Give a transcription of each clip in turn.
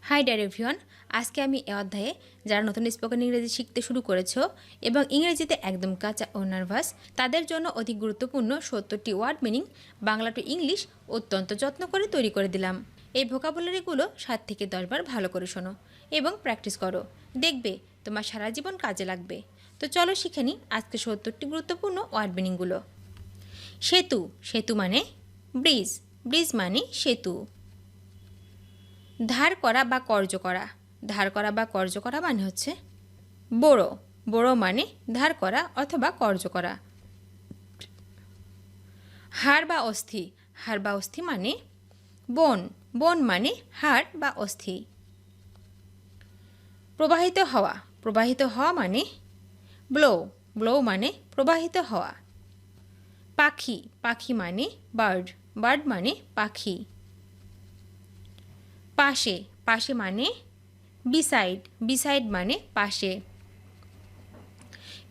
High deer everyone, আজকে আমি এই অধ্যায়ে যারা নতুন স্পোকেন ইংরেজি শিখতে শুরু করেছো এবং ইংরেজিতে একদম কাঁচা ও নার্ভাস তাদের জন্য অতি গুরুত্বপূর্ণ 70টি word meaning Bangla to English অত্যন্ত যত্ন করে তৈরি করে দিলাম। এই ভোকাবুলারিগুলো 7 থেকে 10 বার ভালো করে শোনো এবং প্র্যাকটিস করো, দেখবে তোমার সারা জীবন কাজে লাগবে। তো চলো শিখে নিই আজকে 70টি গুরুত্বপূর্ণ ওয়ার্ড মিনিংগুলো। সেতু, সেতু মানে ব্রিজ, ব্রিজ মানে সেতু। ধার করা বা কর্য করা, ধার করা বা কর্য করা মানে হচ্ছে বড়ো, বড়ো মানে ধার করা অথবা কর্য করা। হাড় বা অস্থি, হাড় বা অস্থি মানে বন, বন মানে হাড় বা অস্থি। প্রবাহিত হওয়া, প্রবাহিত হওয়া মানে ব্লো, ব্লো মানে প্রবাহিত হওয়া। পাখি, পাখি মানে বার্ড, বার্ড মানে পাখি। পাশে, পাশে মানে বিসাইড, বিসাইড মানে পাশে।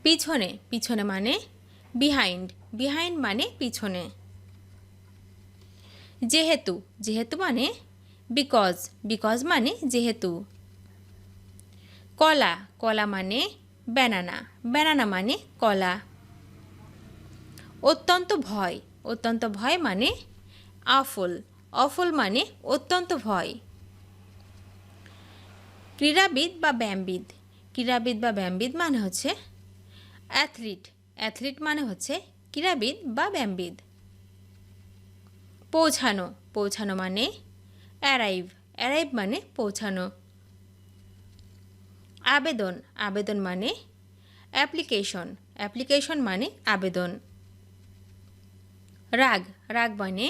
পিছনে, পিছনে মানে বিহাইন্ড, বিহাইন্ড মানে পিছনে। যেহেতু, যেহেতু মানে বিকজ, বিকজ মানে যেহেতু। কলা, কলা মানে ব্যানানা, ব্যানানা মানে কলা। অত্যন্ত ভয়, অত্যন্ত ভয় মানে আফুল, আফুল মানে অত্যন্ত ভয়। ক্রীড়াবিদ বা ব্যায়ামবিদ, ক্রীড়াবিদ বা ব্যায়ামবিদ মানে হচ্ছে অ্যাথলিট, অ্যাথলিট মানে হচ্ছে ক্রীড়াবিদ বা ব্যায়ামবিদ। পৌঁছানো, পৌঁছানো মানে অ্যারাইভ, অ্যারাইভ মানে পৌঁছানো। আবেদন, আবেদন মানে অ্যাপ্লিকেশন, অ্যাপ্লিকেশন মানে আবেদন। রাগ, রাগ মানে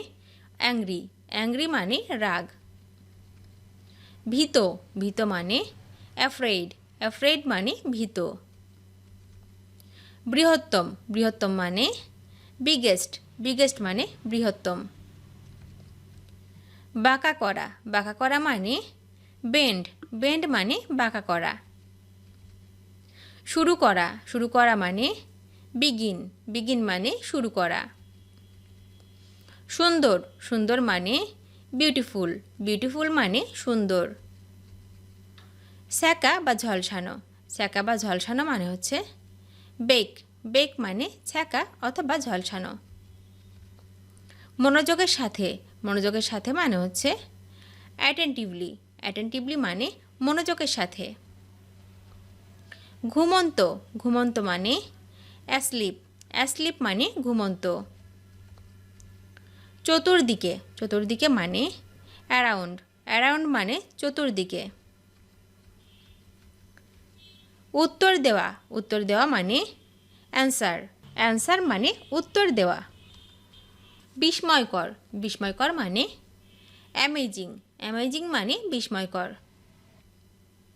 অ্যাংরি, অ্যাংরি মানে রাগ। ভীত, ভীত মানে অ্যাফ্রেড, অ্যাফ্রেড মানে ভীত। বৃহত্তম, বৃহত্তম মানে বিগেস্ট, বিগেস্ট মানে বৃহত্তম। বাঁকা করা, বাঁকা করা মানে বেন্ড, বেন্ড মানে বাঁকা করা। শুরু করা, শুরু করা মানে বিগিন, বিগিন মানে শুরু করা। সুন্দর, সুন্দর মানে বিউটিফুল, বিউটিফুল মানে সুন্দর। স্যাকা বা ঝলসানো, স্যাকা বা ঝলসানো মানে হচ্ছে বেক, বেক মানে ছ্যাঁকা অথবা ঝলসানো। মনোযোগের সাথে, মনোযোগের সাথে মানে হচ্ছে অ্যাটেন্টিভলি, অ্যাটেন্টিভলি মানে মনোযোগের সাথে। ঘুমন্ত, ঘুমন্ত মানে অ্যাসলিপ, অ্যাসলিপ মানে ঘুমন্ত। চতুর্দিকে, চতুর্দিকে মানে অ্যারাউন্ড, অ্যারাউন্ড মানে চতুর্দিকে। উত্তর দেওয়া, উত্তর দেওয়া মানে অ্যান্সার, অ্যান্সার মানে উত্তর দেওয়া। বিস্ময়কর, বিস্ময়কর মানে অ্যামেজিং, অ্যামেজিং মানে বিস্ময়কর।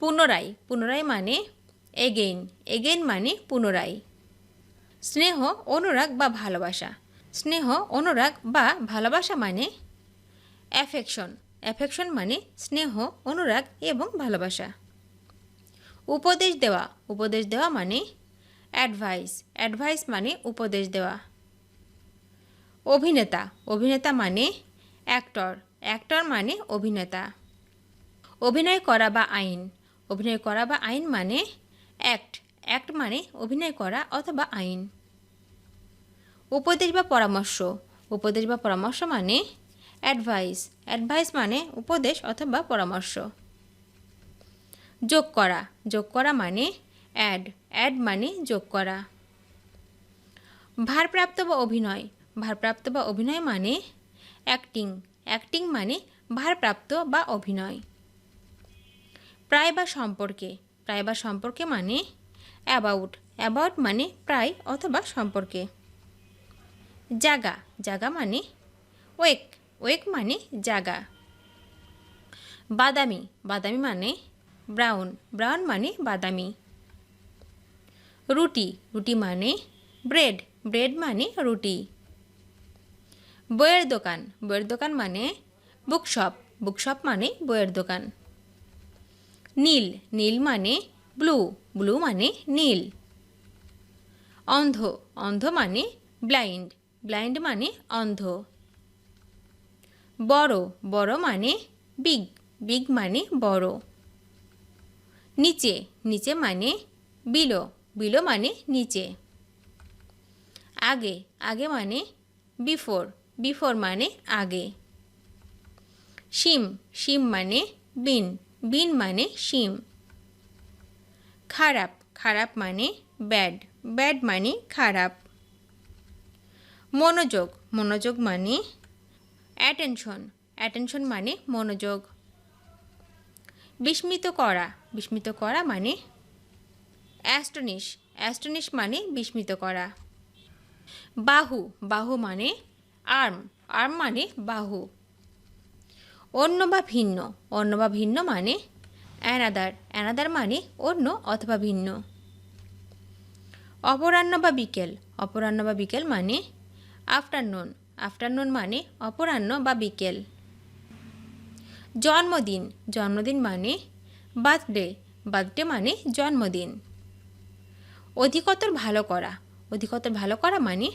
পুনরায়, পুনরায় মানে এগেইন, এগেইন মানে পুনরায়। স্নেহ, অনুরাগ বা ভালোবাসা, স্নেহ, অনুরাগ বা ভালোবাসা মানে অ্যাফেকশন, অ্যাফেকশন মানে স্নেহ, অনুরাগ এবং ভালোবাসা। উপদেশ দেওয়া, উপদেশ দেওয়া মানে অ্যাডভাইস, অ্যাডভাইস মানে উপদেশ দেওয়া। অভিনেতা, অভিনেতা মানে অ্যাক্টর, অ্যাক্টর মানে অভিনেতা। অভিনয় করা বা আইন, অভিনয় করা বা আইন মানে অ্যাক্ট, অ্যাক্ট মানে অভিনয় করা অথবা আইন। উপদেশ বা পরামর্শ, উপদেশ বা পরামর্শ মানে অ্যাডভাইস, অ্যাডভাইস মানে উপদেশ অথবা পরামর্শ। যোগ করা, যোগ করা মানে অ্যাড, অ্যাড মানে যোগ করা। ভারপ্রাপ্ত বা অভিনয়, ভারপ্রাপ্ত বা অভিনয় মানে অ্যাক্টিং, অ্যাক্টিং মানে ভারপ্রাপ্ত বা অভিনয়। প্রায় বা সম্পর্কে, প্রায় বা সম্পর্কে মানে অ্যাবাউট, অ্যাবাউট মানে প্রায় অথবা সম্পর্কে। জাগা, জাগা মানে ওয়েক, ওয়েক মানে জাগা। বাদামি, বাদামি মানে ব্রাউন, ব্রাউন মানে বাদামি। রুটি, রুটি মানে ব্রেড, ব্রেড মানে রুটি। বইয়ের দোকান, বইয়ের দোকান মানে বুকশপ, বুকশপ মানে বইয়ের দোকান। নীল, নীল মানে ব্লু, ব্লু মানে নীল। অন্ধ, অন্ধ মানে ব্লাইন্ড, ব্লাইন্ড মানে অন্ধ। বড়, বড় মানে বিগ, বিগ মানে বড়। নিচে, নিচে মানে বিলো, বিলো মানে নিচে। আগে, আগে মানে বিফোর, বিফোর মানে আগে। শিম, শিম মানে বিন, বিন মানে শিম। খারাপ, খারাপ মানে ব্যাড, ব্যাড মানে খারাপ। মনোযোগ, মনোযোগ মানে অ্যাটেনশন, অ্যাটেনশন মানে মনোযোগ। বিস্মিত করা, বিস্মিত করা মানে অ্যাস্টনিশ, অ্যাস্টনিশ মানে বিস্মিত করা। বাহু, বাহু মানে আর্ম, আর্ম মানে বাহু। অন্য বা ভিন্ন, অন্য বা ভিন্ন মানে অ্যানাদার, অ্যানাদার মানে অন্য অথবা ভিন্ন। অপরাহ্ন বা বিকেল, অপরাহ্ন বা বিকেল মানে আফটারনুন, আফটারনুন মানে অপরাহ্ন বা বিকেল। জন্মদিন, জন্মদিন মানে বার্থডে, বার্থডে মানে জন্মদিন। অধিকতর ভালো করা, অধিকতর ভালো করা মানে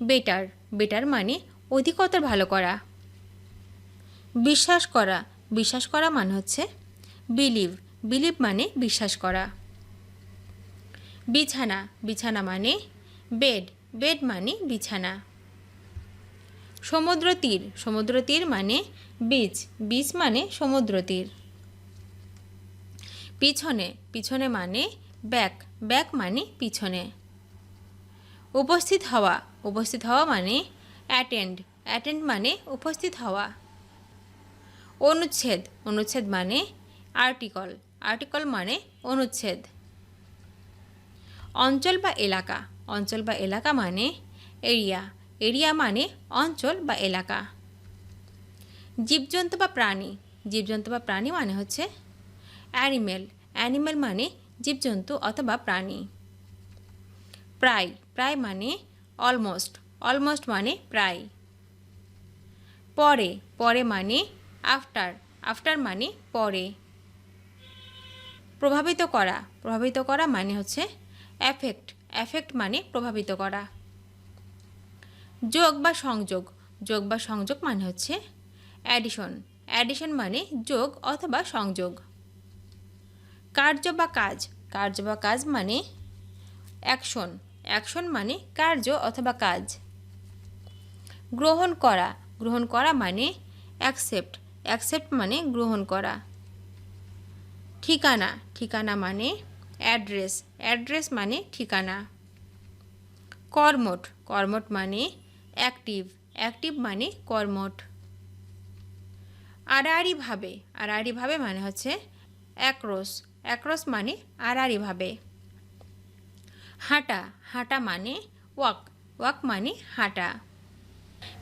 বেটার, বেটার মানে অধিকতর ভালো করা। বিশ্বাস করা, বিশ্বাস করা মানে হচ্ছে বিলিভ, বিলিভ মানে বিশ্বাস করা। বিছানা, বিছানা মানে বেড, বেড মানে বিছানা। সমুদ্র তীর, সমুদ্র তীর মানে বিচ, বিচ মানে সমুদ্র তীর। পিছনে, পিছনে মানে ব্যাক, ব্যাক মানে পিছনে। উপস্থিত হওয়া, উপস্থিত হওয়া মানে অ্যাটেন্ড, অ্যাটেন্ড মানে উপস্থিত হওয়া। অনুচ্ছেদ, অনুচ্ছেদ মানে আর্টিকল, আর্টিকল মানে অনুচ্ছেদ। অঞ্চল বা এলাকা, অঞ্চল বা এলাকা মানে এরিয়া, এরিয়া মানে অঞ্চল বা এলাকা। জীবজন্তু বা প্রাণী, জীবজন্তু বা প্রাণী মানে হচ্ছে অ্যানিমেল, অ্যানিমেল মানে জীবজন্তু অথবা প্রাণী। প্রায়, প্রায় মানে অলমোস্ট, অলমোস্ট মানে প্রায়। পরে, পরে মানে আফটার, আফটার মানে পরে। প্রভাবিত করা, প্রভাবিত করা মানে হচ্ছে এফেক্ট, এফেক্ট মানে প্রভাবিত করা। যোগ বা সংযোগ, যোগ বা সংযোগ মানে হচ্ছে অ্যাডিশন, অ্যাডিশন মানে যোগ অথবা সংযোগ। কার্য বা কাজ, কার্য বা কাজ মানে অ্যাকশন, অ্যাকশন মানে কার্য অথবা কাজ। গ্রহণ করা, গ্রহণ করা মানে অ্যাকসেপ্ট, অ্যাকসেপ্ট মানে গ্রহণ করা। ঠিকানা, ঠিকানা মানে অ্যাড্রেস, অ্যাড্রেস মানে ঠিকানা। কর্মঠ, কর্মঠ মানে অ্যাক্টিভ, অ্যাক্টিভ মানে কর্মঠ। আড়াআড়িভাবে, আড়াআড়িভাবে মানে হচ্ছে অ্যাক্রস, অ্যাক্রস মানে আড়াআড়িভাবে। হাঁটা, হাঁটা মানে ওয়াক, ওয়াক মানে হাঁটা।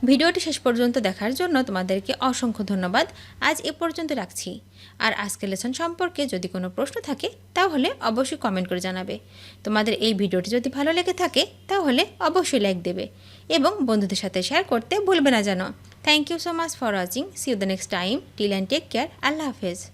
ভিডিওটি শেষ পর্যন্ত দেখার জন্য তোমাদেরকে অসংখ্য ধন্যবাদ। আজ এ পর্যন্ত রাখছি। আর আজকের লেসন সম্পর্কে যদি কোনো প্রশ্ন থাকে তাহলে অবশ্যই কমেন্ট করে জানাবে। তোমাদের এই ভিডিওটি যদি ভালো লেগে থাকে তাহলে অবশ্যই লাইক দেবে এবং বন্ধুদের সাথে শেয়ার করতে ভুলবে না যেন। Thank you so much for watching. See you the next time. Till and take care. আল্লাহ হাফেজ।